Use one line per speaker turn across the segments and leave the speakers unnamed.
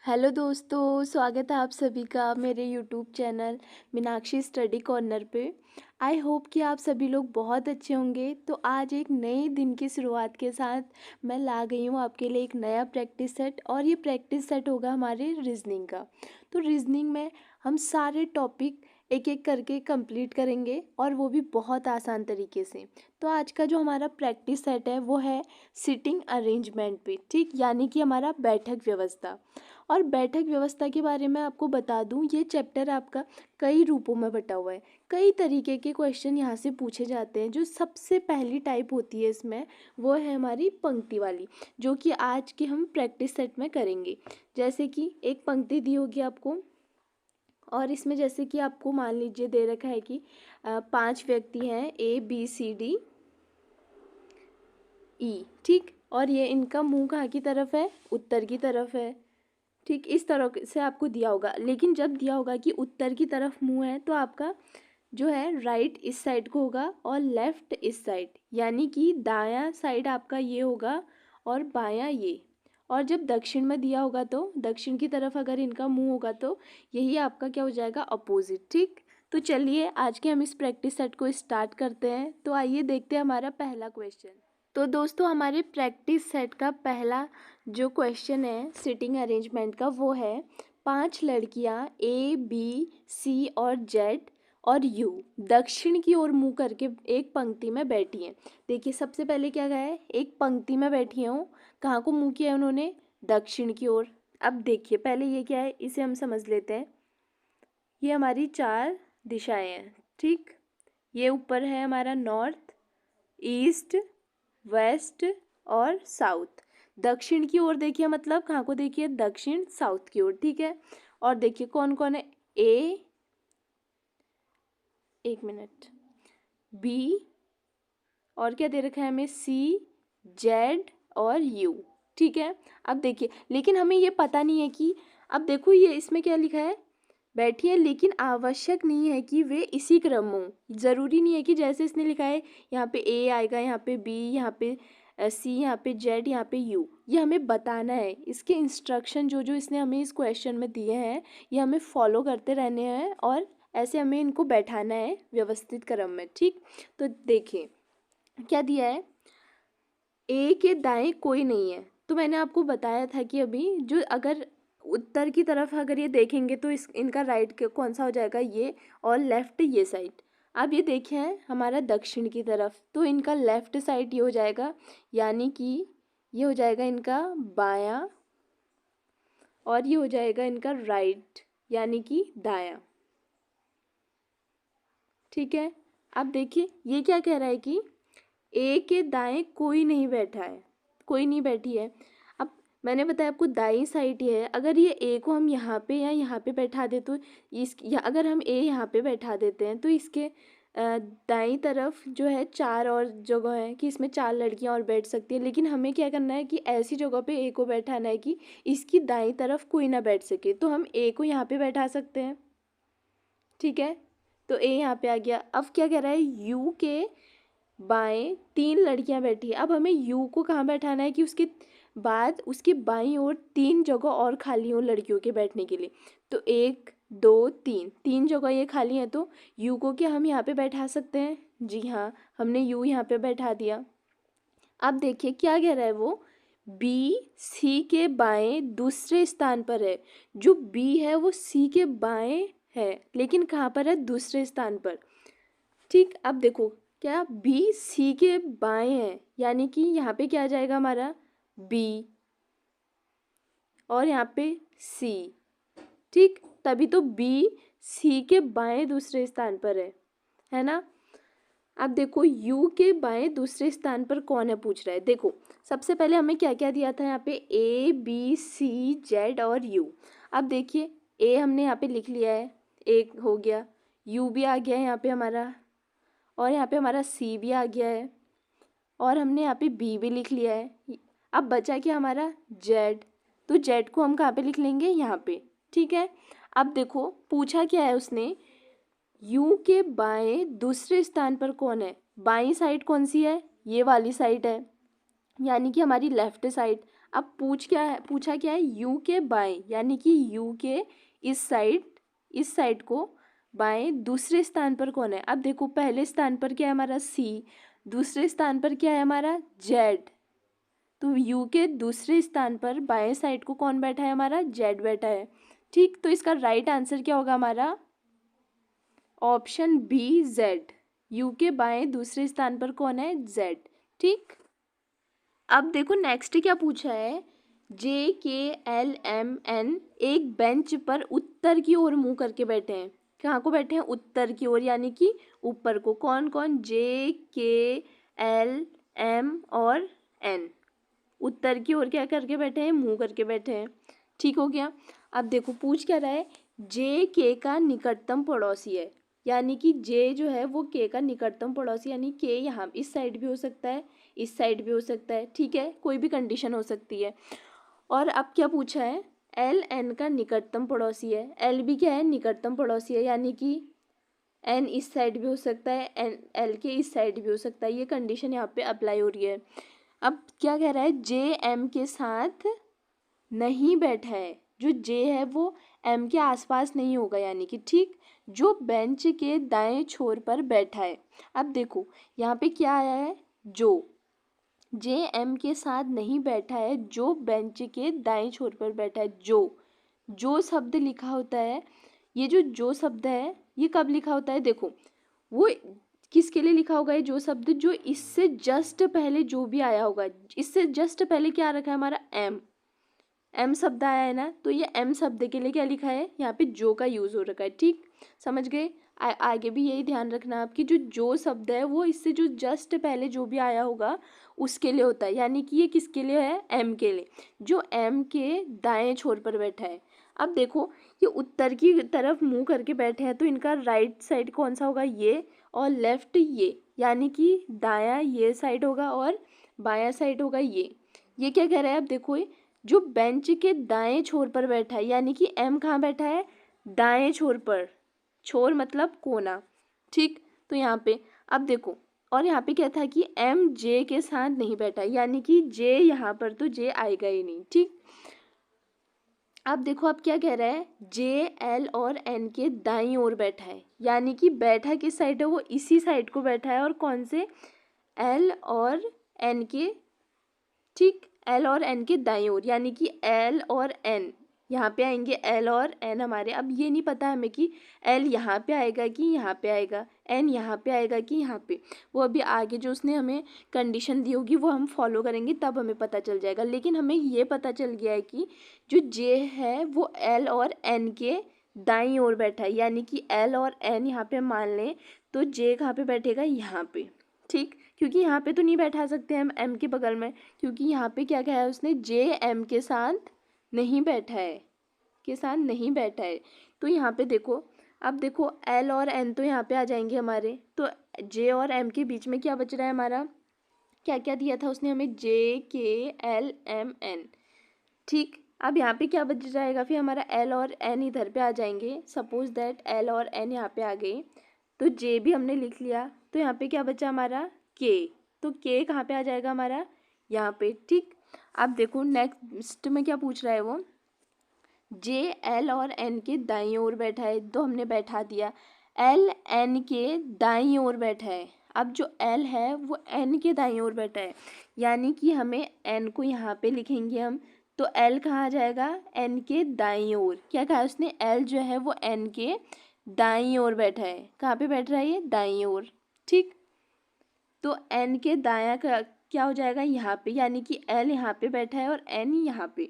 Hello दोस्तों, स्वागत है आप सभी का मेरे YouTube channel Meenakshi study corner पे। आई होप कि आप सभी लोग बहुत अच्छे होंगे। तो आज एक नए दिन की शुरुआत के साथ मैं ला गई हूँ आपके लिए एक नया प्रैक्टिस सेट, और ये प्रैक्टिस सेट होगा हमारे रीजनिंग का। तो रीजनिंग में हम सारे टॉपिक एक एक करके कंप्लीट करेंगे, और वो भी बहुत आसान तरीके से। तो आज का जो हमारा प्रैक्टिस सेट है वो है सिटिंग अरेंजमेंट पे, ठीक, यानी कि हमारा बैठक व्यवस्था। और बैठक व्यवस्था के बारे में आपको बता दूं, ये चैप्टर आपका कई रूपों में बटा हुआ है। कई तरीके के क्वेश्चन यहाँ से पूछे जाते हैं। जो सबसे पहली टाइप होती है इसमें, वो है हमारी पंक्ति वाली, जो कि आज के हम प्रैक्टिस सेट में करेंगे। जैसे कि एक पंक्ति दी होगी आपको, और इसमें जैसे कि आपको मान लीजिए दे रखा है कि 5 व्यक्ति हैं, ABCDE, ठीक। और ये इनका मुंह कहाँ की तरफ है? उत्तर की तरफ है, ठीक। इस तरह से आपको दिया होगा। लेकिन जब दिया होगा कि उत्तर की तरफ मुंह है, तो आपका जो है राइट इस साइड को होगा और लेफ्ट इस साइड, यानी कि दायां साइड आपका ये होगा और बायां ये। और जब दक्षिण में दिया होगा तो दक्षिण की तरफ अगर इनका मुंह होगा तो यही आपका क्या हो जाएगा? अपोजिट, ठीक। तो चलिए आज के हम इस प्रैक्टिस सेट को स्टार्ट करते हैं। तो आइए देखते हैं हमारा पहला क्वेश्चन। तो दोस्तों, हमारे प्रैक्टिस सेट का पहला जो क्वेश्चन है सिटिंग अरेंजमेंट का, वो है 5 लड़कियां A, B, C और Z और U दक्षिण की ओर मुंह करके एक पंक्ति में बैठी हैं। देखिए, सबसे पहले क्या कहा है? एक पंक्ति में बैठी हूँ। कहाँ को मुंह किया है उन्होंने? दक्षिण की ओर। अब देखिए, पहले ये क्या है, इसे हम समझ लेते हैं। ये हमारी 4 दिशाएं हैं, ठीक। ये ऊपर है हमारा नॉर्थ, ईस्ट, वेस्ट और साउथ। दक्षिण की ओर देखिए, मतलब कहाँ को देखिए? दक्षिण, साउथ की ओर, ठीक है। और देखिए कौन कौन है? एक मिनट, बी, और क्या दे रखा है हमें? C, Z और U, ठीक है। अब देखिए, लेकिन हमें ये पता नहीं है कि, अब देखो ये इसमें क्या लिखा है? बैठी है, लेकिन आवश्यक नहीं है कि वे इसी क्रम में हों। ज़रूरी नहीं है कि जैसे इसने लिखा है यहाँ पे A आएगा, यहाँ पे B, यहाँ पे C, यहाँ पे Z, यहाँ पे U। ये हमें बताना है। इसके इंस्ट्रक्शन जो जो इसने हमें इस क्वेश्चन में दिए हैं, ये हमें फॉलो करते रहने हैं, और ऐसे हमें इनको बैठाना है व्यवस्थित क्रम में, ठीक। तो देखिए क्या दिया है? ए के दाएं कोई नहीं है। तो मैंने आपको बताया था कि अभी जो अगर उत्तर की तरफ अगर ये देखेंगे तो इनका राइट कौन सा हो जाएगा? ये, और लेफ्ट ये साइड। अब ये देखें हमारा दक्षिण की तरफ, तो इनका लेफ्ट साइड ये हो जाएगा, यानी कि ये हो जाएगा इनका बायां, और ये हो जाएगा इनका राइट, यानी कि दायां, ठीक है। अब देखिए ये क्या कह रहा है कि ए के दाएं कोई नहीं बैठा है, कोई नहीं बैठी है। अब मैंने बताया आपको दाई साइड ये है। अगर ये ए को हम यहाँ पे या यहाँ पे बैठा दे तो अगर हम ए यहाँ पे बैठा देते हैं तो इसके दाई तरफ जो है 4 और जगह है कि इसमें 4 लड़कियां और बैठ सकती है। लेकिन हमें क्या करना है कि ऐसी जगह पे ए को बैठाना है कि इसकी दाई तरफ कोई ना बैठ सके। तो हम ए को यहाँ पे बैठा सकते हैं, ठीक है। तो ए यहाँ पे आ गया। अब क्या कह रहा है? यू के बाएं 3 लड़कियां बैठी है। अब हमें यू को कहाँ बैठाना है कि उसके बाद उसकी बाईं ओर 3 जगह और खाली हो लड़कियों के बैठने के लिए। तो 1 2 3, 3 जगह ये खाली हैं, तो यू को क्या हम यहाँ पे बैठा सकते हैं? जी हाँ, हमने यू यहाँ पे बैठा दिया। अब देखिए क्या कह रहा है वो? बी सी के बाएं दूसरे स्थान पर है। जो बी है वो सी के बाएं है, लेकिन कहाँ पर है? दूसरे स्थान पर, ठीक। अब देखो क्या बी सी के बाएं है, यानी कि यहाँ पे क्या आ जाएगा हमारा? बी, और यहाँ पे सी, ठीक। तभी तो बी सी के बाएं दूसरे स्थान पर है ना। अब देखो यू के बाएं दूसरे स्थान पर कौन है पूछ रहा है। देखो सबसे पहले हमें क्या क्या दिया था यहाँ पे? A, B, C, Z और U। अब देखिए ए हमने यहाँ पे लिख लिया है, एक हो गया। यू भी आ गया है यहाँ पे हमारा, और यहाँ पे हमारा सी भी आ गया है, और हमने यहाँ पे बी भी लिख लिया है। अब बचा क्या हमारा? जेड। तो जेड को हम कहाँ पे लिख लेंगे? यहाँ पे, ठीक है। अब देखो पूछा क्या है उसने? यू के बाएं दूसरे स्थान पर कौन है? बाईं साइड कौन सी है? ये वाली साइड है, यानी कि हमारी लेफ्ट साइड। अब पूछा क्या है, यू के बाएं, यानी कि यू के इस साइड को बाएं दूसरे स्थान पर कौन है। अब देखो पहले स्थान पर क्या है हमारा सी, दूसरे स्थान पर क्या है हमारा जेड, तो यू के दूसरे स्थान पर बाएं साइड को कौन बैठा है हमारा, जेड बैठा है। ठीक, तो इसका राइट आंसर क्या होगा हमारा, ऑप्शन बी जेड। यू के बाएं दूसरे स्थान पर कौन है, जेड। ठीक, अब देखो नेक्स्ट क्या पूछा है, जे के एल एम एन एक बेंच पर उत्तर की ओर मुंह करके बैठे हैं। कहाँ को बैठे हैं, उत्तर की ओर, यानी कि ऊपर को। कौन कौन, जे के एल एम और एन उत्तर की ओर क्या करके बैठे हैं, मुंह करके बैठे हैं। ठीक हो गया। अब देखो पूछ क्या रहा है, जे के का निकटतम पड़ोसी है, यानी कि जे जो है वो के का निकटतम पड़ोसी, यानी के यहाँ इस साइड भी हो सकता है, इस साइड भी हो सकता है। ठीक है, कोई भी कंडीशन हो सकती है। और अब क्या पूछा है, एल एन का निकटतम पड़ोसी है, एल भी क्या है, निकटतम पड़ोसी है, यानी कि एन इस साइड भी हो सकता है, एन एल के इस साइड भी हो सकता है। ये कंडीशन यहाँ पे अप्लाई हो रही है। अब क्या कह रहा है, जे एम के साथ नहीं बैठा है, जो जे है वो एम के आसपास नहीं होगा, यानी कि ठीक, जो बेंच के दाएं छोर पर बैठा है। अब देखो यहाँ पे क्या आया है, जो जे एम के साथ नहीं बैठा है, जो बेंच के दाएं छोर पर बैठा है। जो शब्द लिखा होता है, ये जो शब्द है ये कब लिखा होता है, देखो वो किसके लिए लिखा होगा, ये जो शब्द जो इससे जस्ट पहले जो भी आया होगा, इससे जस्ट पहले क्या रखा है हमारा, एम शब्द आया है ना, तो ये एम शब्द के लिए क्या लिखा है, यहाँ पे जो का यूज हो रखा है। ठीक, समझ गए। आगे भी यही ध्यान रखना आपकी, जो शब्द है वो इससे जो जस्ट पहले जो भी आया होगा उसके लिए होता है, यानी कि ये किसके लिए है, एम के लिए, जो एम के दाएं छोर पर बैठा है। अब देखो ये उत्तर की तरफ मुंह करके बैठे हैं, तो इनका राइट साइड कौन सा होगा, ये, और लेफ्ट ये, यानी कि दायां ये साइड होगा और बायां साइड होगा ये क्या कह रहा है, अब देखो ये जो बेंच के दाएं छोर पर बैठा है, यानी कि एम कहाँ बैठा है, दाएं छोर पर, छोर मतलब कोना। ठीक, तो यहाँ पे अब देखो, और यहाँ पे क्या था कि एम जे के साथ नहीं बैठा, यानी कि जे यहाँ पर तो जे आएगा ही नहीं। ठीक, अब देखो अब क्या कह रहा है, जे एल और एन के दाईं ओर बैठा है, यानी कि बैठा किस साइड है, वो इसी साइड को बैठा है, और कौन से, एल और एन के, ठीक, एल और एन के दाईं ओर, यानी कि एल और एन यहाँ पे आएंगे, एल और एन हमारे। अब ये नहीं पता हमें कि एल यहाँ पे आएगा कि यहाँ पे आएगा, एन यहाँ पे आएगा कि यहाँ पे, वो अभी आगे जो उसने हमें कंडीशन दी होगी वो हम फॉलो करेंगे तब हमें पता चल जाएगा। लेकिन हमें ये पता चल गया है कि जो जे है वो एल और एन के दाईं ओर बैठा है, यानी कि एल और एन यहाँ पे मान लें तो जे कहाँ पे बैठेगा, यहाँ पे। ठीक, क्योंकि यहाँ पे तो नहीं बैठा सकते हम एम के बगल में, क्योंकि यहाँ पे क्या कहा है उसने, जे एम के साथ नहीं बैठा है, तो यहाँ पे देखो, अब देखो एल और एन तो यहाँ पे आ जाएंगे हमारे, तो जे और एम के बीच में क्या बच रहा है हमारा, क्या क्या दिया था उसने हमें, जे के एल एम एन। ठीक, अब यहाँ पे क्या बच जाएगा फिर हमारा, एल और एन इधर पे आ जाएंगे, सपोज दैट एल और एन यहाँ पे आ गए, तो जे भी हमने लिख लिया, तो यहाँ पे क्या बचा हमारा, के, तो के कहाँ पे आ जाएगा हमारा, यहाँ पे। ठीक, अब देखो नेक्स्ट में क्या पूछ रहा है वो, जे एल और एन के दाईं ओर बैठा है, तो हमने बैठा दिया, एल एन के दाईं ओर बैठा है। अब जो एल है वो एन के दाईं ओर बैठा है, यानी कि हमें एन को यहाँ पे लिखेंगे हम, तो एल कहाँ आ जाएगा, एन के दाईं ओर। क्या कहा उसने, एल जो है वो एन के दाईं ओर बैठा है, कहाँ पे बैठ रहा है ये, दाईं ओर। ठीक, तो एन के दायां का क्या हो जाएगा, यहाँ पे, यानी कि एल यहाँ पे बैठा है और एन यहाँ पे।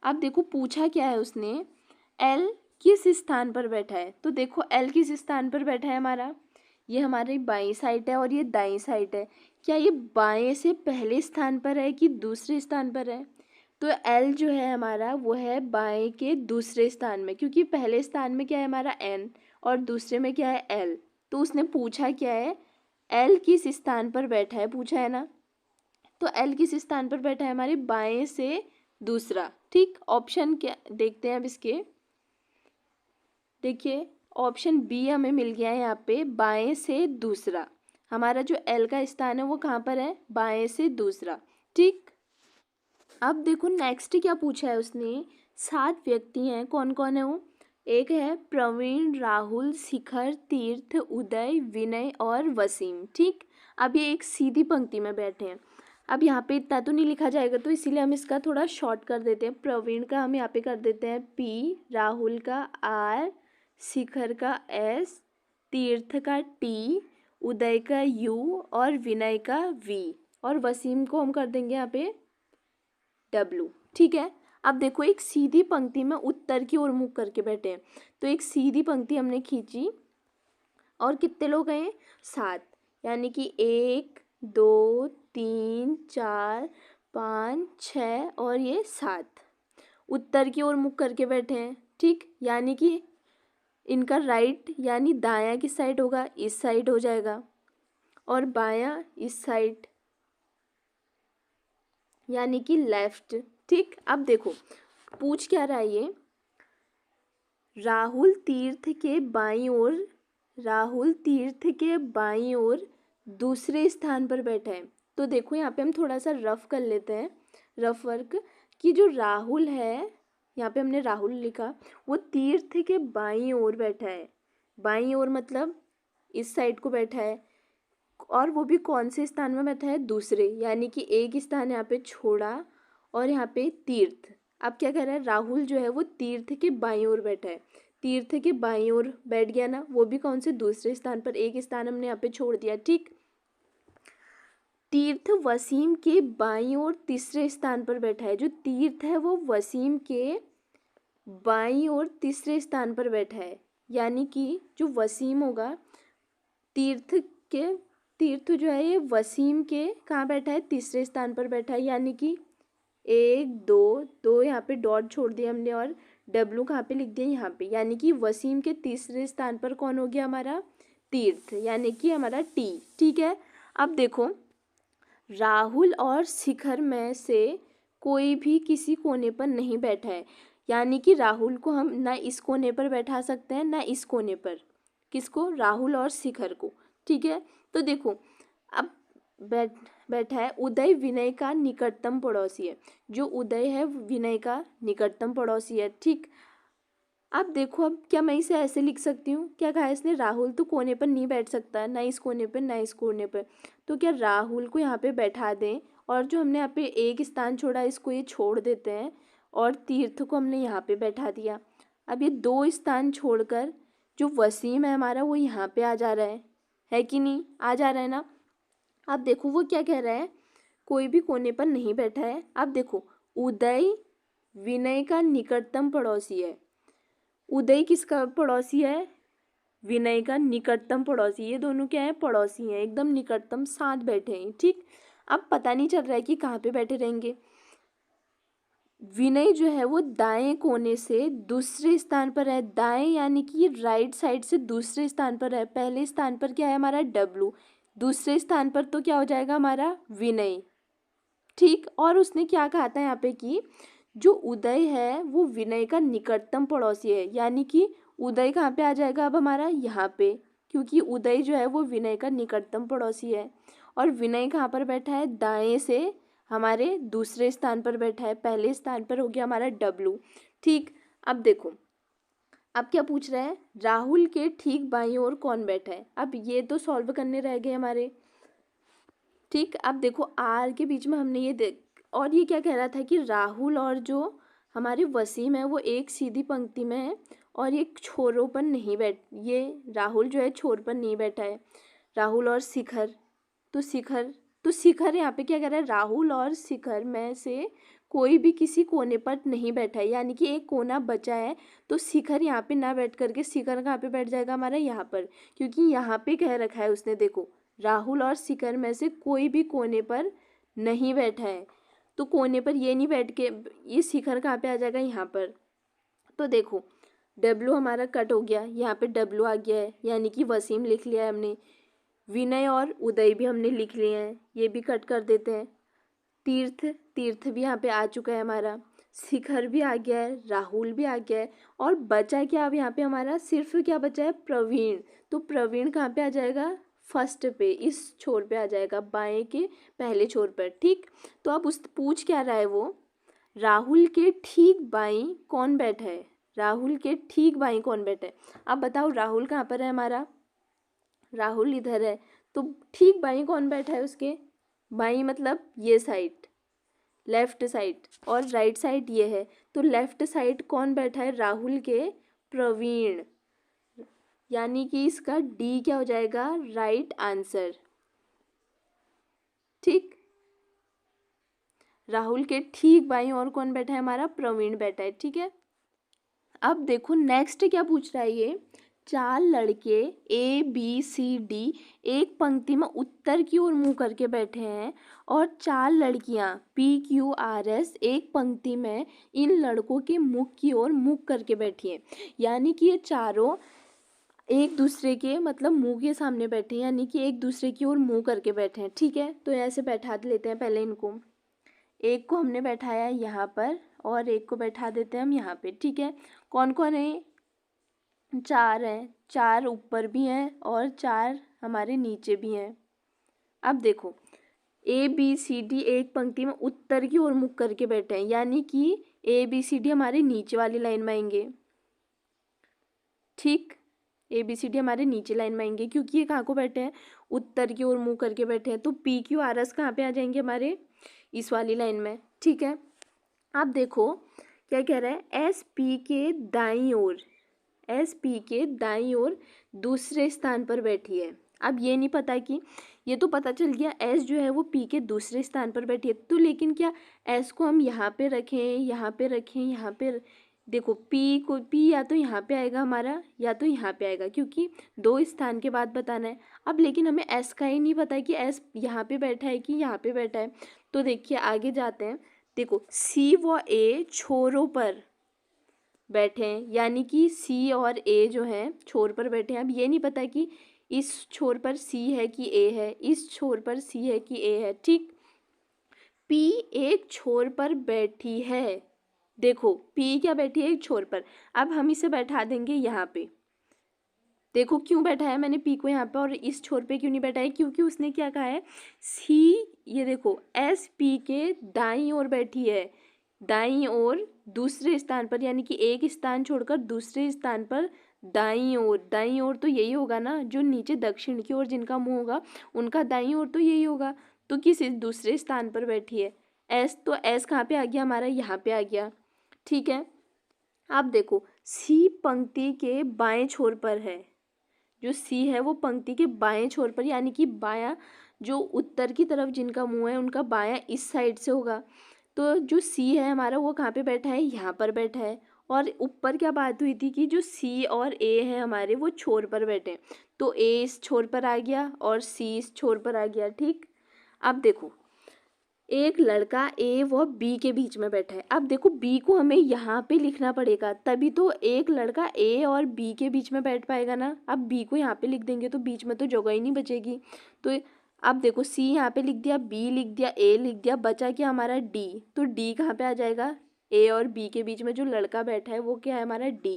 अब देखो पूछा क्या है उसने, एल किस स्थान पर बैठा है, तो देखो एल किस स्थान पर बैठा है हमारा, ये हमारी बाईं साइड है और ये दाईं साइड है। क्या ये बाएं से पहले स्थान पर है कि दूसरे स्थान पर है, तो एल जो है हमारा वो है बाएं के दूसरे स्थान में, क्योंकि पहले स्थान में क्या है हमारा एन और दूसरे में क्या है एल। तो उसने पूछा क्या है, एल किस स्थान पर बैठा है पूछा है ना, तो एल किस स्थान पर बैठा है हमारे बाएं से दूसरा। ठीक, ऑप्शन क्या देखते हैं अब इसके, देखिए ऑप्शन बी हमें मिल गया है यहाँ पे, बाएं से दूसरा, हमारा जो एल का स्थान है वो कहाँ पर है, बाएं से दूसरा। ठीक, अब देखो नेक्स्ट क्या पूछा है उसने, 7 व्यक्ति हैं, कौन कौन है वो, एक है प्रवीण, राहुल, शिखर, तीर्थ, उदय, विनय और वसीम। ठीक, अब ये एक सीधी पंक्ति में बैठे हैं। अब यहाँ पे इतना तो नहीं लिखा जाएगा, तो इसीलिए हम इसका थोड़ा शॉर्ट कर देते हैं। प्रवीण का हम यहाँ पे कर देते हैं P, राहुल का R, शिखर का S, तीर्थ का T, उदय का U और विनय का V, और वसीम को हम कर देंगे यहाँ पे W। ठीक है, अब देखो एक सीधी पंक्ति में उत्तर की ओर मुख करके बैठे हैं, तो एक सीधी पंक्ति हमने खींची और कितने लोग हैं, 7, यानी कि 1 2 3 4 5 6 और ये 7 उत्तर की ओर मुख करके बैठे हैं। ठीक, यानी कि इनका राइट यानी दायां किस साइड होगा, इस साइड हो जाएगा, और बायां इस साइड यानी कि लेफ्ट। ठीक, अब देखो पूछ क्या रहा है ये, राहुल तीर्थ के बाईं ओर, राहुल तीर्थ के बाईं ओर दूसरे स्थान पर बैठा है। तो देखो यहाँ पे हम थोड़ा सा रफ कर लेते हैं, रफ वर्क, कि जो राहुल है, यहाँ पे हमने राहुल लिखा, वो तीर्थ के बाईं ओर बैठा है। बाईं ओर मतलब इस साइड को बैठा है, और वो भी कौन से स्थान में बैठा है, दूसरे, यानी कि एक स्थान यहाँ पे छोड़ा और यहाँ पे तीर्थ। अब क्या कह रहा है, राहुल जो है वो तीर्थ के बाईं ओर बैठा है, तीर्थ के बाईं ओर बैठ गया ना, वो भी कौन से, दूसरे स्थान पर, एक स्थान हमने यहाँ पे छोड़ दिया। ठीक, तीर्थ वसीम के बाईं ओर तीसरे स्थान पर बैठा है, जो तीर्थ है वो वसीम के बाईं ओर तीसरे स्थान पर बैठा है, यानी कि जो वसीम होगा, तीर्थ के, तीर्थ जो है ये वसीम के कहाँ बैठा है, तीसरे स्थान पर बैठा है, यानी कि 1 2 2 यहाँ पे डॉट छोड़ दिया हमने, और W कहाँ पे लिख दिया, यहाँ पे, यानी कि वसीम के तीसरे स्थान पर कौन हो गया, हमारा तीर्थ, यानी कि हमारा T। ठीक है, अब देखो राहुल और शिखर में से कोई भी किसी कोने पर नहीं बैठा है, यानी कि राहुल को हम ना इस कोने पर बैठा सकते हैं ना इस कोने पर, किसको, राहुल और शिखर को। ठीक है, तो देखो अब बैठा है उदय विनय का निकटतम पड़ोसी है, जो उदय है विनय का निकटतम पड़ोसी है। ठीक, अब देखो अब क्या मैं इसे ऐसे लिख सकती हूँ, क्या कहा इसने, राहुल तो कोने पर नहीं बैठ सकता, ना इस कोने पर ना इस कोने पर, तो क्या राहुल को यहाँ पे बैठा दें, और जो हमने यहाँ पे एक स्थान छोड़ा इसको ये छोड़ देते हैं, और तीर्थ को हमने यहाँ पे बैठा दिया। अब ये 2 स्थान छोड़कर जो वसीम है हमारा वो यहाँ पे आ जा रहा है कि नहीं, आ जा रहा है ना। अब देखो वो क्या कह रहा है, कोई भी कोने पर नहीं बैठा है। अब देखो उदय विनय का निकटतम पड़ोसी है, उदय किसका पड़ोसी है, विनय का निकटतम पड़ोसी, ये दोनों क्या है, पड़ोसी हैं, एकदम निकटतम, साथ बैठे हैं। ठीक, अब पता नहीं चल रहा है कि कहाँ पे बैठे रहेंगे। विनय जो है वो दाएं कोने से दूसरे स्थान पर है, दाएं यानी कि राइट साइड से दूसरे स्थान पर है, पहले स्थान पर क्या है हमारा W, दूसरे स्थान पर तो क्या हो जाएगा हमारा विनय। ठीक, और उसने क्या कहा था यहाँ पे कि जो उदय है वो विनय का निकटतम पड़ोसी है, यानी कि उदय कहाँ पे आ जाएगा अब हमारा, यहाँ पे, क्योंकि उदय जो है वो विनय का निकटतम पड़ोसी है, और विनय कहाँ पर बैठा है, दाएं से हमारे दूसरे स्थान पर बैठा है, पहले स्थान पर हो गया हमारा W। ठीक, अब देखो अब क्या पूछ रहा है, राहुल के ठीक बाईं ओर कौन बैठा है, अब ये तो सॉल्व करने रह गए हमारे। ठीक, अब देखो R के बीच में हमने ये देख, और ये क्या कह रहा था कि राहुल और जो हमारे वसीम है वो एक सीधी पंक्ति में है, और ये छोरों पर नहीं ये राहुल जो है छोर पर नहीं बैठा है, राहुल और शिखर, तो शिखर यहाँ पे क्या कह रहा है, राहुल और शिखर में से कोई भी किसी कोने पर नहीं बैठा है, यानी कि एक कोना बचा है, तो शिखर यहाँ पे ना बैठ करके शिखर कहाँ पे बैठ जाएगा हमारा, यहाँ पर, क्योंकि यहाँ पे कह रखा है उसने, देखो राहुल और शिखर में से कोई भी कोने पर नहीं बैठा है, तो कोने पर ये नहीं बैठ के ये शिखर कहाँ पे आ जाएगा, यहाँ पर। तो देखो W हमारा कट हो गया, यहाँ पे W आ गया है, यानी कि वसीम लिख लिया है हमने, विनय और उदय भी हमने लिख लिए हैं, ये भी कट कर देते हैं, तीर्थ भी यहाँ पे आ चुका है हमारा, शिखर भी आ गया है, राहुल भी आ गया है, और बचा क्या अब यहाँ पे हमारा, सिर्फ क्या बचा है, प्रवीण, तो प्रवीण कहाँ पे आ जाएगा, फर्स्ट पे, इस छोर पे आ जाएगा, बाएं के पहले छोर पर। ठीक, तो अब उस पूछ क्या रहा है वो, राहुल के ठीक बाईं कौन बैठा है? राहुल के ठीक बाईं कौन बैठा है? अब बताओ राहुल कहाँ पर है हमारा? राहुल इधर है, तो ठीक बाईं कौन बैठा है उसके? बाईं मतलब ये साइड, लेफ्ट साइड, और राइट साइड ये है, तो लेफ्ट साइड कौन बैठा है राहुल के? प्रवीण। यानी कि इसका डी क्या हो जाएगा? Right answer. ठीक, राहुल के ठीक बाईं और कौन बैठा है हमारा? प्रवीण बैठा है। ठीक है, अब देखो नेक्स्ट क्या पूछ रहा है ये। 4 लड़के ABCD एक पंक्ति में उत्तर की ओर मुंह करके बैठे हैं और 4 लड़कियां PQRS एक पंक्ति में इन लड़कों के मुख की ओर मुख करके बैठी हैं। यानी कि ये चारों एक दूसरे के मतलब मुंह के सामने बैठे हैं, यानी कि एक दूसरे की ओर मुंह करके बैठे हैं। ठीक है, तो ऐसे बैठा लेते हैं पहले इनको। एक को हमने बैठाया यहाँ पर और एक को बैठा देते हैं हम यहाँ पे। ठीक है, कौन कौन है? 4 हैं, 4 ऊपर भी हैं और 4 हमारे नीचे भी हैं। अब देखो ABCD एक पंक्ति में उत्तर की ओर मुख करके बैठे हैं, यानी कि ABCD हमारे नीचे वाली लाइन में आएंगे। ठीक, ABCD हमारे नीचे लाइन में आएंगे क्योंकि ये कहाँ को बैठे हैं? उत्तर की ओर मुंह करके बैठे हैं। तो PQRS कहाँ पे आ जाएंगे? हमारे इस वाली लाइन में। ठीक है, अब देखो क्या कह रहा है। SP के दाईं ओर, SP के दाईं ओर दूसरे स्थान पर बैठी है। अब ये नहीं पता कि, ये तो पता चल गया S जो है वो P के दूसरे स्थान पर बैठी है, तो लेकिन क्या S को हम यहाँ पे रखें, यहाँ पे रखें, यहाँ पे देखो P या तो यहाँ पे आएगा हमारा या तो यहाँ पे आएगा, क्योंकि 2 स्थान के बाद बताना है। अब लेकिन हमें S का ही नहीं पता है कि S यहाँ पे बैठा है कि यहाँ पे बैठा है। तो देखिए आगे जाते हैं। देखो C व A छोरों पर बैठे हैं, यानी कि C और A जो हैं छोर पर बैठे हैं। अब ये नहीं पता कि इस छोर पर C है कि A है, इस छोर पर C है कि A है। ठीक, P एक छोर पर बैठी है। देखो P क्या बैठी है? एक छोर पर। अब हम इसे बैठा देंगे यहाँ पे। देखो क्यों बैठाया मैंने P को यहाँ पे और इस छोर पे क्यों नहीं बैठाया? क्योंकि उसने क्या कहा है? C, ये देखो S P के दाईं ओर बैठी है, दाईं ओर दूसरे स्थान पर, यानी कि एक स्थान छोड़कर दूसरे स्थान पर दाईं ओर। दाईं ओर तो यही होगा ना, जो नीचे दक्षिण की ओर जिनका मुंह होगा उनका दाईं ओर तो यही होगा। तो किस दूसरे स्थान पर बैठी है S, तो S कहाँ पे आ गया हमारा? यहाँ पे आ गया। ठीक है, अब देखो C पंक्ति के बाएं छोर पर है। जो C है वो पंक्ति के बाएं छोर पर, यानी कि बायां, जो उत्तर की तरफ जिनका मुंह है उनका बायां इस साइड से होगा। तो जो C है हमारा वो कहाँ पे बैठा है? यहाँ पर बैठा है। और ऊपर क्या बात हुई थी कि जो C और A है हमारे वो छोर पर बैठे हैं, तो A इस छोर पर आ गया और C इस छोर पर आ गया। ठीक, अब देखो एक लड़का A व B के बीच में बैठा है। अब देखो B को हमें यहाँ पे लिखना पड़ेगा, तभी तो एक लड़का A और B के बीच में बैठ पाएगा ना। अब B को यहाँ पे लिख देंगे तो बीच में तो जगह ही नहीं बचेगी। तो अब देखो C यहाँ पे लिख दिया, B लिख दिया, A लिख दिया, बचा क्या हमारा? D। तो D कहाँ पे आ जाएगा? A और B के बीच में जो लड़का बैठा है वो क्या है हमारा? D।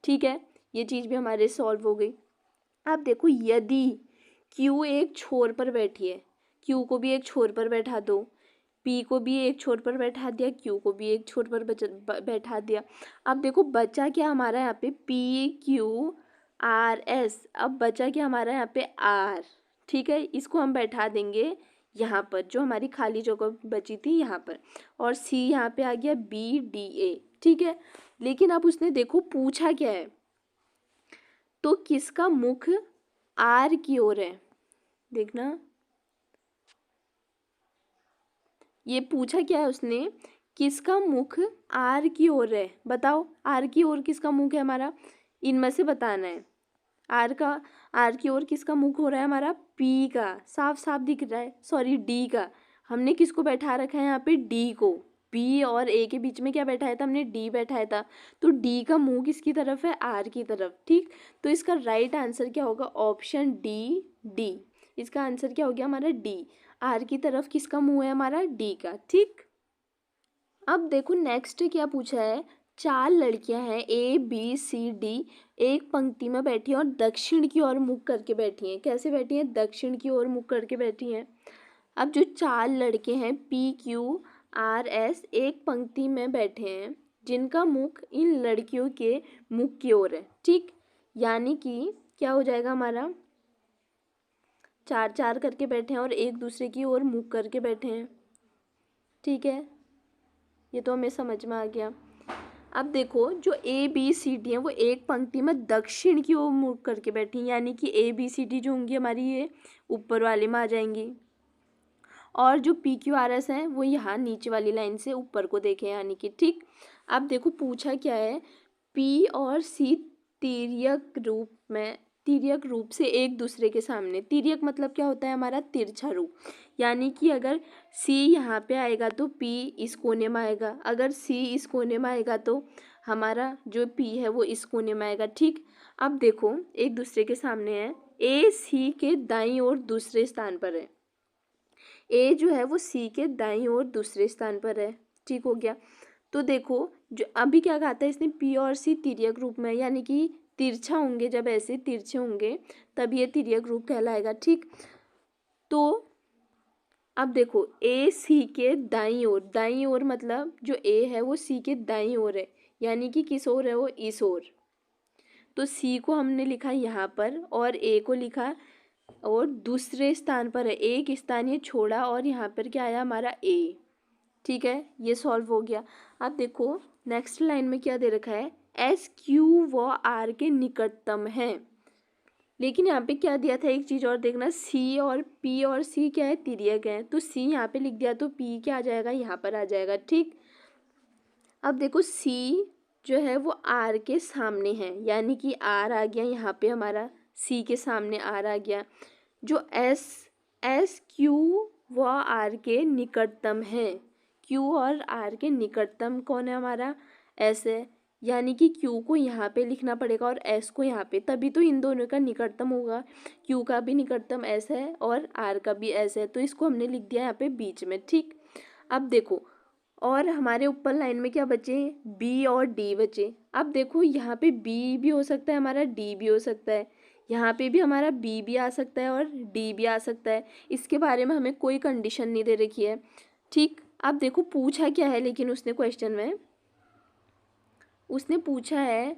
ठीक है, ये चीज़ भी हमारे सॉल्व हो गई। अब देखो यदि Q एक छोर पर बैठी है, Q को भी एक छोर पर बैठा दो, P को भी एक छोर पर बैठा दिया, Q को भी एक छोर पर बैठा दिया। अब देखो बचा क्या हमारा यहाँ पे? PQRS। अब बचा क्या हमारा यहाँ पे? R। ठीक है, इसको हम बैठा देंगे यहाँ पर, जो हमारी खाली जगह बची थी यहाँ पर, और C यहाँ पे आ गया BDA। ठीक है, लेकिन अब उसने देखो पूछा क्या है, तो किसका मुख R की ओर है? देखना ये पूछा क्या है उसने, किसका मुख R की ओर है? बताओ R की ओर किसका मुख है हमारा? इनमें से बताना है। R की ओर किसका मुख हो रहा है हमारा? P का, साफ साफ दिख रहा है, सॉरी D का। हमने किसको बैठा रखा है यहाँ पे? D को। B और A के बीच में क्या बैठाया था हमने? D बैठाया था। तो D का मुंह किसकी तरफ है? R की तरफ। ठीक, तो इसका राइट आंसर क्या होगा? Option D। इसका आंसर क्या हो गया हमारा? D। R की तरफ किसका मुंह है हमारा? D का। ठीक, अब देखो नेक्स्ट क्या पूछा है। 4 लड़कियां हैं ABCD एक पंक्ति में बैठी हैं और दक्षिण की ओर मुख करके बैठी हैं। कैसे बैठी हैं? दक्षिण की ओर मुख करके बैठी हैं। अब जो 4 लड़के हैं PQRS आर एस एक पंक्ति में बैठे हैं जिनका मुख इन लड़कियों के मुख की ओर है। ठीक, यानी कि क्या हो जाएगा हमारा, चार चार करके बैठे हैं और एक दूसरे की ओर मुख करके बैठे हैं। ठीक है, ये तो हमें समझ में आ गया। अब देखो जो ए बी सी डी है वो एक पंक्ति में दक्षिण की ओर मुख करके बैठी हैं, यानी कि ए बी सी डी जो होंगी हमारी ये ऊपर वाले में आ जाएंगी, और जो पी क्यू आर एस हैं वो यहाँ नीचे वाली लाइन से ऊपर को देखें, यानी कि ठीक। अब देखो पूछा क्या है, पी और सी तिर्यक रूप से एक दूसरे के सामने। तिर्यक मतलब क्या होता है हमारा, तिरछा रूप, यानी कि अगर सी यहाँ पे आएगा तो पी इस कोने में आएगा, अगर सी इस कोने में आएगा तो हमारा जो पी है वो इस कोने में आएगा। ठीक, अब देखो एक दूसरे के सामने है, ए सी के दाईं ओर दूसरे स्थान पर है, ए जो है वो सी के दाईं ओर दूसरे स्थान पर है। ठीक हो गया। तो देखो जो अभी क्या कहा था इसने, पी और सी तिर्यक रूप में, यानी कि तिरछा होंगे, जब ऐसे तिरछे होंगे तब ये तिर्यक रूप कहलाएगा। ठीक, तो अब देखो ए सी के दाईं ओर मतलब जो ए है वो सी के दाईं ओर है, यानी कि किस ओर है वो, इस ओर। तो सी को हमने लिखा यहाँ पर और ए को लिखा और दूसरे स्थान पर है, एक स्थान ये छोड़ा और यहाँ पर क्या आया हमारा ए। ठीक है, ये सॉल्व हो गया। अब देखो नेक्स्ट लाइन में क्या दे रखा है, एस क्यू व आर के निकटतम है, लेकिन यहाँ पे क्या दिया था एक चीज़ और देखना, सी और पी और सी क्या है, तिर्यक है, तो सी यहाँ पे लिख दिया तो पी क्या आ जाएगा, यहाँ पर आ जाएगा। ठीक, अब देखो सी जो है वो आर के सामने है, यानी कि आर आ गया यहाँ पे हमारा, सी के सामने आर आ गया। जो एस क्यू व आर के निकटतम है, क्यू और आर के निकटतम कौन है हमारा, एस है, यानी कि क्यू को यहाँ पे लिखना पड़ेगा और एस को यहाँ पे, तभी तो इन दोनों का निकटतम होगा। क्यू का भी निकटतम एस है और आर का भी एस है, तो इसको हमने लिख दिया यहाँ पे बीच में। ठीक, अब देखो और हमारे ऊपर लाइन में क्या बचे, बी और डी बचे। अब देखो यहाँ पे बी भी हो सकता है हमारा, डी भी हो सकता है, यहाँ पे भी हमारा बी भी आ सकता है और डी भी आ सकता है, इसके बारे में हमें कोई कंडीशन नहीं दे रखी है। ठीक, अब देखो पूछा क्या है, लेकिन उसने क्वेश्चन में उसने पूछा है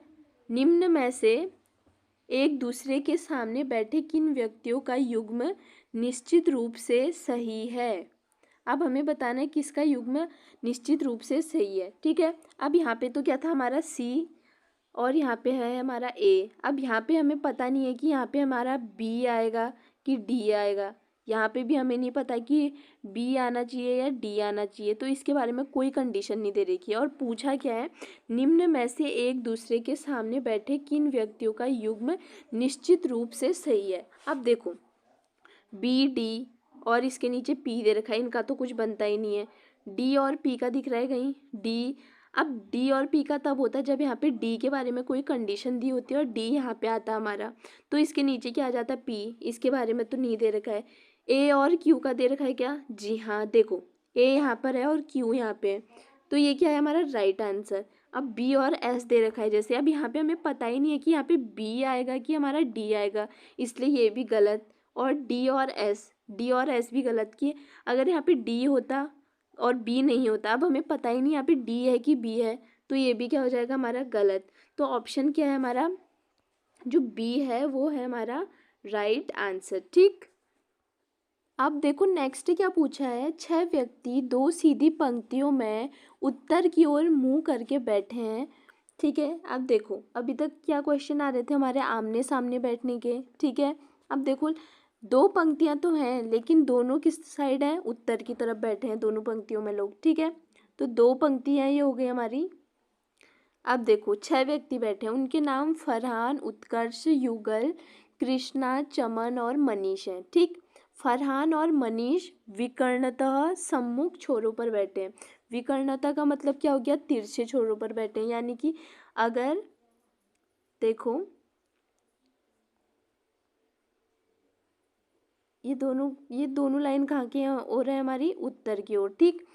निम्न में से एक दूसरे के सामने बैठे किन व्यक्तियों का युग्म निश्चित रूप से सही है। अब हमें बताना है किसका युग्म निश्चित रूप से सही है। ठीक है, अब यहाँ पे तो क्या था हमारा सी और यहाँ पे है हमारा ए। अब यहाँ पे हमें पता नहीं है कि यहाँ पे हमारा बी आएगा कि डी आएगा, यहाँ पे भी हमें नहीं पता कि बी आना चाहिए या डी आना चाहिए, तो इसके बारे में कोई कंडीशन नहीं दे रखी है। और पूछा क्या है, निम्न में से एक दूसरे के सामने बैठे किन व्यक्तियों का युग्म निश्चित रूप से सही है। अब देखो बी डी और इसके नीचे पी दे रखा है, इनका तो कुछ बनता ही नहीं है। डी और पी का दिख रहा है कहीं, डी, अब डी और पी का तब होता है जब यहाँ पे डी के बारे में कोई कंडीशन दी होती है और डी यहाँ पे आता है हमारा, तो इसके नीचे क्या आ जाता है, पी, इसके बारे में तो नहीं दे रखा है। ए और क्यू का दे रखा है क्या, जी हाँ, देखो ए यहाँ पर है और क्यू यहाँ पे है, तो ये क्या है हमारा राइट आंसर। अब बी और एस दे रखा है जैसे, अब यहाँ पे हमें पता ही नहीं है कि यहाँ पे बी आएगा कि हमारा डी आएगा, इसलिए ये भी गलत। और डी और एस भी गलत की, अगर यहाँ पे डी होता और बी नहीं होता, अब हमें पता ही नहीं यहाँ पे डी है कि बी है, तो ये भी क्या हो जाएगा हमारा गलत। तो ऑप्शन क्या है हमारा, जो बी है वो है हमारा राइट आंसर। ठीक, अब देखो नेक्स्ट क्या पूछा है, 6 व्यक्ति 2 सीधी पंक्तियों में उत्तर की ओर मुंह करके बैठे हैं। ठीक है, अब देखो अभी तक क्या क्वेश्चन आ रहे थे हमारे आमने सामने बैठने के। ठीक है, अब देखो 2 पंक्तियां तो हैं लेकिन दोनों किस साइड है, उत्तर की तरफ बैठे हैं दोनों पंक्तियों में लोग। ठीक है, तो 2 पंक्तियां ये हो गई हमारी। अब देखो 6 व्यक्ति बैठे हैं, उनके नाम फरहान, उत्कर्ष, युगल, कृष्णा, चमन और मनीष हैं। ठीक, फरहान और मनीष विकर्णतः सम्मुख छोरों पर बैठे हैं। विकर्णतः का मतलब क्या हो गया, तिरछे छोरों पर बैठे हैं, यानी कि अगर देखो ये दोनों लाइन कहाँ की हो रहा है हमारी, उत्तर की ओर। ठीक,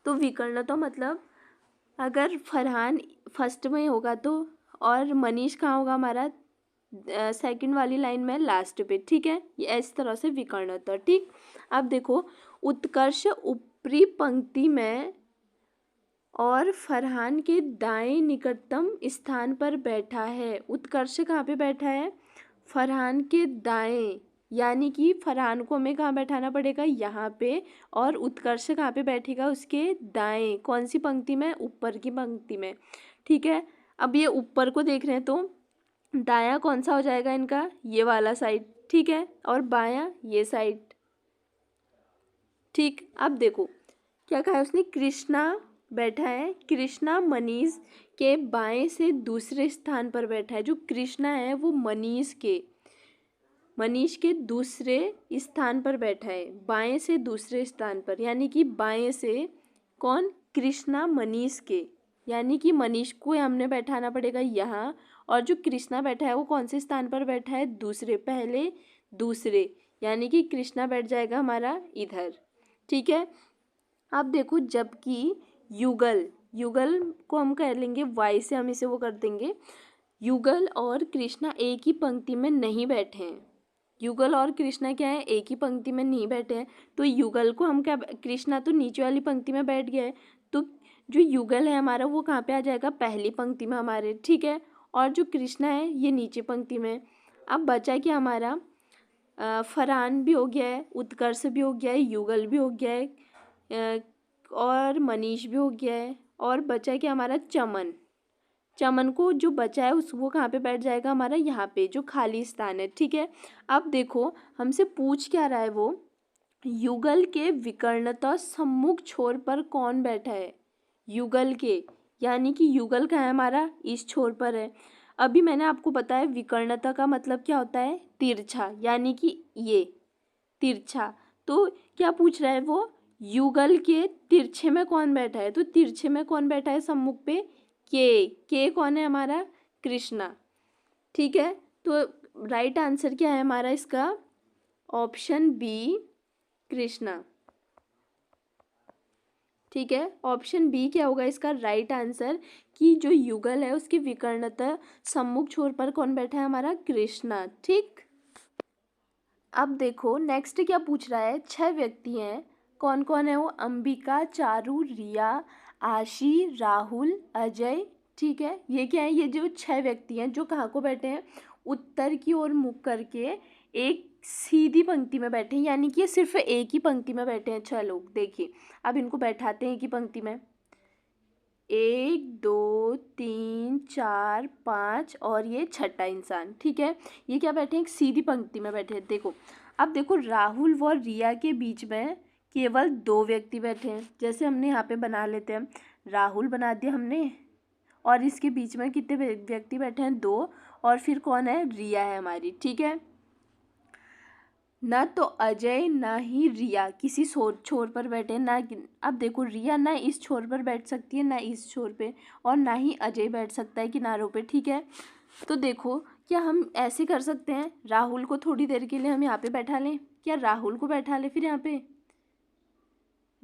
तो विकर्णतः मतलब अगर फरहान फर्स्ट में होगा तो, और मनीष कहाँ होगा हमारा सेकंड वाली लाइन में लास्ट पे। ठीक है, ये इस तरह से विकर्ण होता है। ठीक, अब देखो उत्कर्ष ऊपरी पंक्ति में और फरहान के दाएं निकटतम स्थान पर बैठा है। उत्कर्ष कहाँ पे बैठा है? फरहान के दाएं, यानी कि फरहान को हमें कहाँ बैठाना पड़ेगा? यहाँ पे। और उत्कर्ष कहाँ पे बैठेगा? उसके दाएं। कौन सी पंक्ति में? ऊपर की पंक्ति में। ठीक है, अब ये ऊपर को देख रहे हैं तो दायां कौन सा हो जाएगा इनका? ये वाला साइड। ठीक है, और बायां ये साइड। ठीक, अब देखो क्या कहा है उसने? कृष्णा बैठा है। कृष्णा मनीष के बाएं से दूसरे स्थान पर बैठा है। जो कृष्णा है वो मनीष के दूसरे स्थान पर बैठा है। बाएं से दूसरे स्थान पर, यानी कि बाएं से कौन? कृष्णा मनीष के, यानी कि मनीष को हमने बैठाना पड़ेगा यहाँ। और जो कृष्णा बैठा है वो कौन से स्थान पर बैठा है? दूसरे। पहले दूसरे, यानी कि कृष्णा बैठ जाएगा हमारा इधर। ठीक है, अब देखो जबकि युगल को हम कह लेंगे वाई से, हम इसे वो कर देंगे। युगल और कृष्णा एक ही पंक्ति में नहीं बैठे हैं। युगल और कृष्णा क्या है? एक ही पंक्ति में नहीं बैठे हैं। तो युगल को हम क्या, कृष्णा तो नीचे वाली पंक्ति में बैठ गया है, तो जो युगल है हमारा वो कहाँ पे आ जाएगा? पहली पंक्ति में हमारे। ठीक है, और जो कृष्णा है ये नीचे पंक्ति में। अब बचा क्या हमारा? फरहान भी हो गया है, उत्कर्ष भी हो गया है, युगल भी हो गया है, और मनीष भी हो गया है, और बचा क्या हमारा? चमन को जो बचा है उस वो कहाँ पे बैठ जाएगा हमारा? यहाँ पे, जो खाली स्थान है। ठीक है, अब देखो हमसे पूछ क्या रहा है वो? युगल के विकर्णतः सम्मुख छोर पर कौन बैठा है? युगल के, यानी कि युगल कहाँ है हमारा? इस छोर पर है। अभी मैंने आपको बताया विकर्णता का मतलब क्या होता है? तिरछा, यानी कि ये तिरछा। तो क्या पूछ रहा है वो? युगल के तिरछे में कौन बैठा है? तो तिरछे में कौन बैठा है सम्मुख पे? के कौन है हमारा? कृष्णा। ठीक है, तो राइट आंसर क्या है हमारा इसका? Option B, Krishna. ठीक है, ऑप्शन बी क्या होगा इसका राइट आंसर? कि जो युगल है उसके विकर्णतः सम्मुख छोर पर कौन बैठा है हमारा? कृष्णा। ठीक, अब देखो नेक्स्ट क्या पूछ रहा है? 6 व्यक्ति हैं, कौन कौन है वो? अंबिका, चारू, रिया, आशी, राहुल, अजय। ठीक है, ये क्या है? ये जो 6 व्यक्ति हैं जो कहाँ को बैठे हैं? उत्तर की ओर मुख करके एक सीधी पंक्ति में बैठे हैं, यानी कि ये सिर्फ एक ही पंक्ति में बैठे हैं 6 लोग। देखिए अब इनको बैठाते हैं एक ही पंक्ति में। 1 2 3 4 5 और ये छठा इंसान। ठीक है, ये क्या बैठे हैं? एक सीधी पंक्ति में बैठे हैं। देखो अब देखो राहुल व रिया के बीच में केवल 2 व्यक्ति बैठे हैं। जैसे हमने यहाँ पे बना लेते हैं, राहुल बना दिया हमने, और इसके बीच में कितने व्यक्ति बैठे हैं? 2, और फिर कौन है? रिया है हमारी। ठीक है, ना तो अजय ना ही रिया किसी छोर पर बैठे ना। अब देखो रिया ना इस छोर पर बैठ सकती है ना इस छोर पे, और ना ही अजय बैठ सकता है किनारों पे। ठीक है, तो देखो क्या हम ऐसे कर सकते हैं? राहुल को थोड़ी देर के लिए हम यहाँ पे बैठा लें। क्या राहुल को बैठा लें? फिर यहाँ पे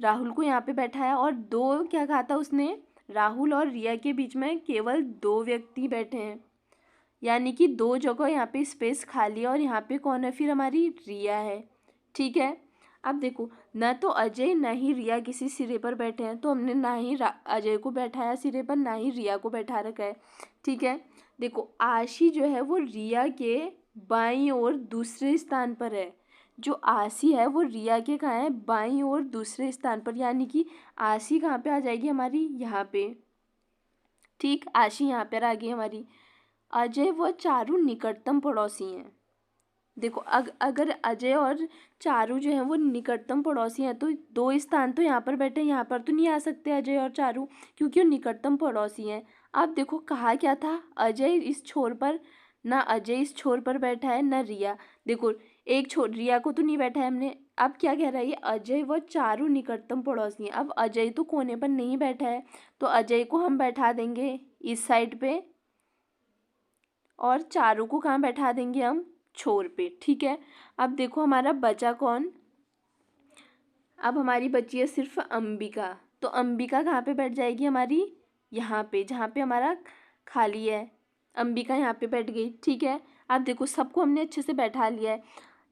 राहुल को यहाँ पे बैठाया, और 2 क्या कहा था उसने? राहुल और रिया के बीच में केवल 2 व्यक्ति बैठे हैं, यानी कि 2 जगह यहाँ पे स्पेस खाली है, और यहाँ पे कौन है? फिर हमारी रिया है। ठीक है, अब देखो ना तो अजय ना ही रिया किसी सिरे पर बैठे हैं, तो हमने ना ही अजय को बैठाया सिरे पर, ना ही रिया को बैठा रखा है। ठीक है, देखो आशी जो है वो रिया के बाईं ओर दूसरे स्थान पर है। जो आशी है वो रिया के कहाँ है? बाईं ओर दूसरे स्थान पर, यानी कि आशी कहाँ पे आ जाएगी हमारी? यहाँ पे। ठीक, आशी यहाँ पर आ गई हमारी। अजय व चारू निकटतम पड़ोसी हैं। देखो अगर अजय और चारू जो है वो निकटतम पड़ोसी हैं, तो 2 स्थान तो यहाँ पर बैठे, यहाँ पर तो नहीं आ सकते अजय और चारू, क्योंकि वो निकटतम पड़ोसी हैं। अब देखो कहा क्या था? अजय इस छोर पर, ना अजय इस छोर पर बैठा है ना रिया। देखो एक छोर, रिया को तो नहीं बैठा है हमने। अब क्या कह रहा है ये? अजय व चारू निकटतम पड़ोसी हैं। अब अजय तो कोने पर नहीं बैठा है, तो अजय को हम बैठा देंगे इस साइड पे, और चारू को कहाँ बैठा देंगे हम? छोर पे। ठीक है, अब देखो हमारा बचा कौन? अब हमारी बची है सिर्फ अंबिका। तो अंबिका कहाँ पे बैठ जाएगी हमारी? यहाँ पे, जहाँ पे हमारा खाली है। अंबिका यहाँ पे बैठ गई। ठीक है, अब देखो सबको हमने अच्छे से बैठा लिया है।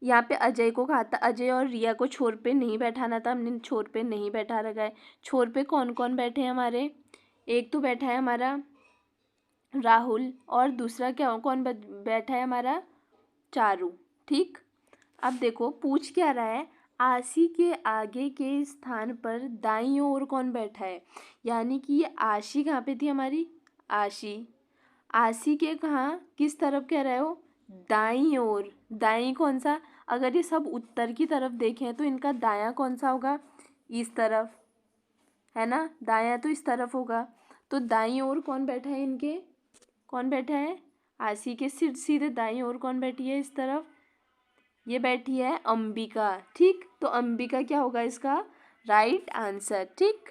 यहाँ पे अजय को कहा था, अजय और रिया को छोर पे नहीं बैठाना था, हमने छोर पे नहीं बैठा रखा है। छोर पे कौन कौन बैठे हैं हमारे, एक तो बैठा है हमारा राहुल और दूसरा क्या कौन बैठा है हमारा चारू। ठीक, अब देखो पूछ क्या रहा है, आशी के आगे के स्थान पर दाईं ओर कौन बैठा है, यानी कि ये आशी कहाँ पे थी हमारी, आशी, आशी के कहाँ किस तरफ कह रहे हो, दाईं ओर। दाईं कौन सा, अगर ये सब उत्तर की तरफ देखें तो इनका दायां कौन सा होगा, इस तरफ, है ना, दायां तो इस तरफ होगा। तो दाईं ओर कौन बैठा है इनके, कौन बैठा है, आशी के सिर सीधे दाईं ओर कौन बैठी है इस तरफ, ये बैठी है अंबिका। ठीक, तो अंबिका क्या होगा इसका राइट आंसर। ठीक।